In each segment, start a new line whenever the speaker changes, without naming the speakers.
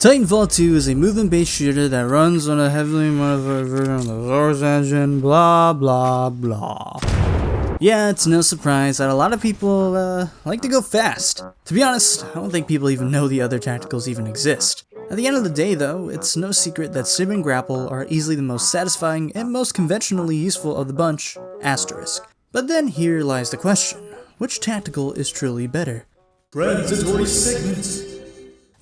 Titanfall 2 is a movement-based shooter that runs on a heavily modified version of the Source engine, blah blah blah. Yeah, it's no surprise that a lot of people like to go fast. To be honest, I don't think people even know the other tacticals even exist. At the end of the day though, it's no secret that Stim and Grapple are easily the most satisfying and most conventionally useful of the bunch, asterisk. But then here lies the question, which tactical is truly better?
Transitory segments.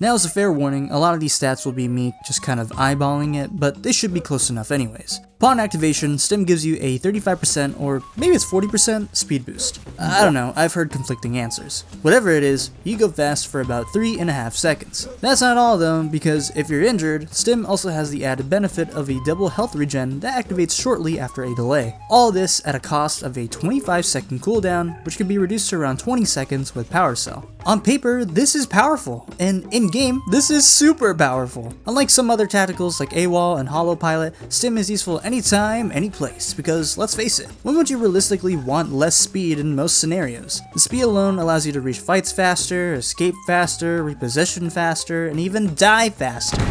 Now as a fair warning, a lot of these stats will be me just kind of eyeballing it, but they should be close enough anyways. Upon activation, Stim gives you a 35% or maybe it's 40% speed boost. I don't know, I've heard conflicting answers. Whatever it is, you go fast for about 3.5 seconds. That's not all though, because if you're injured, Stim also has the added benefit of a double health regen that activates shortly after a delay. All this at a cost of a 25-second cooldown, which can be reduced to around 20 seconds with Power Cell. On paper, this is powerful, and in-game, this is super powerful. Unlike some other tacticals like AWOL and Hollow Pilot, Stim is useful anytime, any place, because let's face it, when would you realistically want less speed in most scenarios? The speed alone allows you to reach fights faster, escape faster, reposition faster, and even die faster.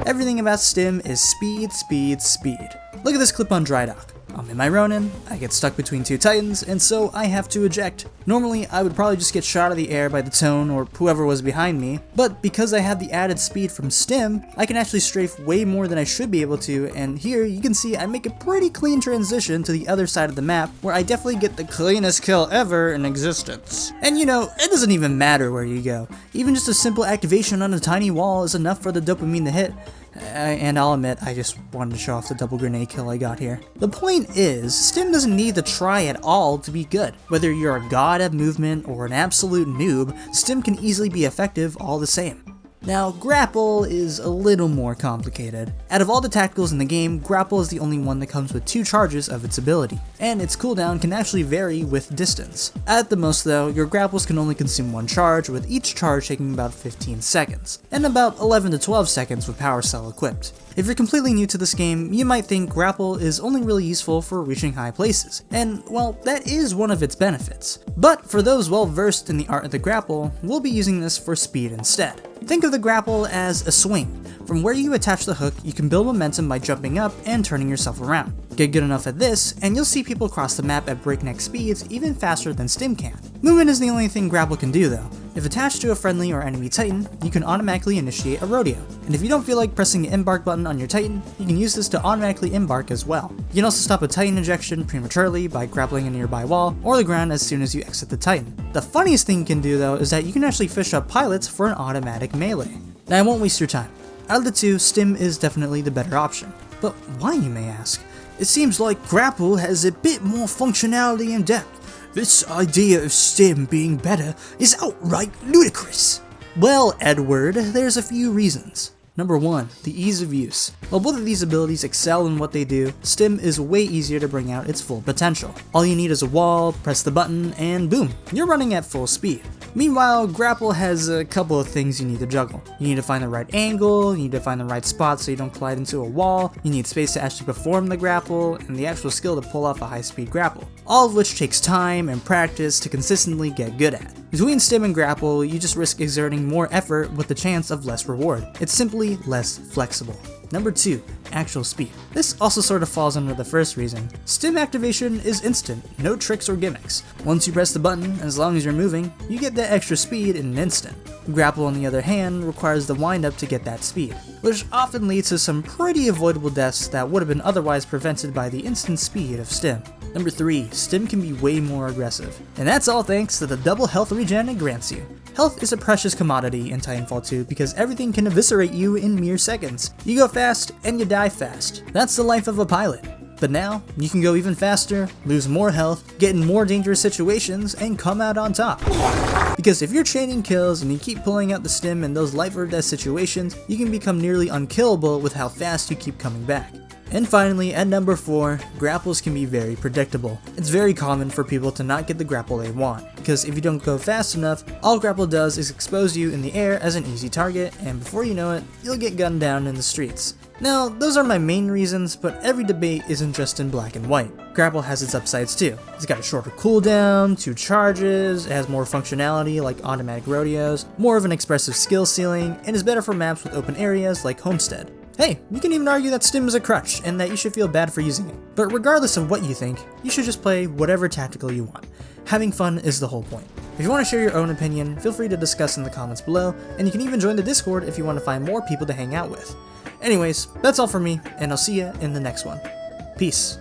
Everything about Stim is speed, speed, speed. Look at this clip on Dry Dock. I'm in my Ronin, I get stuck between two Titans, and so I have to eject. Normally, I would probably just get shot out of the air by the Tone or whoever was behind me, but because I have the added speed from Stim, I can actually strafe way more than I should be able to, and here you can see I make a pretty clean transition to the other side of the map, where I definitely get the cleanest kill ever in existence. And you know, it doesn't even matter where you go. Even just a simple activation on a tiny wall is enough for the dopamine to hit. And I'll admit, I just wanted to show off the double grenade kill I got here. The point is, Stim doesn't need to try at all to be good. Whether you're a god at movement or an absolute noob, Stim can easily be effective all the same. Now, Grapple is a little more complicated. Out of all the tacticals in the game, Grapple is the only one that comes with 2 charges of its ability, and its cooldown can actually vary with distance. At the most though, your Grapples can only consume 1 charge, with each charge taking about 15 seconds, and about 11 to 12 seconds with Power Cell equipped. If you're completely new to this game, you might think Grapple is only really useful for reaching high places, and well, that is one of its benefits. But for those well versed in the art of the Grapple, we'll be using this for speed instead. Think of the Grapple as a swing. From where you attach the hook, you can build momentum by jumping up and turning yourself around. Get good enough at this, and you'll see people cross the map at breakneck speeds even faster than Stim can. Movement is the only thing Grapple can do though. If attached to a friendly or enemy Titan, you can automatically initiate a rodeo. And if you don't feel like pressing the embark button on your Titan, you can use this to automatically embark as well. You can also stop a Titan ejection prematurely by grappling a nearby wall or the ground as soon as you exit the Titan. The funniest thing you can do though is that you can actually fish up pilots for an automatic melee. Now I won't waste your time. Out of the two, Stim is definitely the better option. But why, you may ask? It seems like Grapple has a bit more functionality and depth. This idea of Stim being better is outright ludicrous. Well, Edward, there's a few reasons. Number 1, the ease of use. While both of these abilities excel in what they do, Stim is way easier to bring out its full potential. All you need is a wall, press the button, and boom, you're running at full speed. Meanwhile, Grapple has a couple of things you need to juggle. You need to find the right angle, you need to find the right spot so you don't collide into a wall, you need space to actually perform the grapple, and the actual skill to pull off a high-speed grapple. All of which takes time and practice to consistently get good at. Between Stim and Grapple, you just risk exerting more effort with the chance of less reward. It's simply less flexible. Number 2, actual speed. This also sort of falls under the first reason. Stim activation is instant, no tricks or gimmicks. Once you press the button, as long as you're moving, you get that extra speed in an instant. Grapple, on the other hand, requires the wind-up to get that speed, which often leads to some pretty avoidable deaths that would have been otherwise prevented by the instant speed of Stim. Number 3, Stim can be way more aggressive, and that's all thanks to the double health regen it grants you. Health is a precious commodity in Titanfall 2 because everything can eviscerate you in mere seconds. You go fast, and you die fast. That's the life of a pilot. But now, you can go even faster, lose more health, get in more dangerous situations, and come out on top. Because if you're chaining kills and you keep pulling out the Stim in those life or death situations, you can become nearly unkillable with how fast you keep coming back. And finally, at number 4, Grapples can be very predictable. It's very common for people to not get the grapple they want, because if you don't go fast enough, all Grapple does is expose you in the air as an easy target, and before you know it, you'll get gunned down in the streets. Now, those are my main reasons, but every debate isn't just in black and white. Grapple has its upsides too. It's got a shorter cooldown, 2 charges, it has more functionality like automatic rodeos, more of an expressive skill ceiling, and is better for maps with open areas like Homestead. Hey, you can even argue that Stim is a crutch and that you should feel bad for using it. But regardless of what you think, you should just play whatever tactical you want. Having fun is the whole point. If you want to share your own opinion, feel free to discuss in the comments below, and you can even join the Discord if you want to find more people to hang out with. Anyways, that's all for me, and I'll see you in the next one. Peace.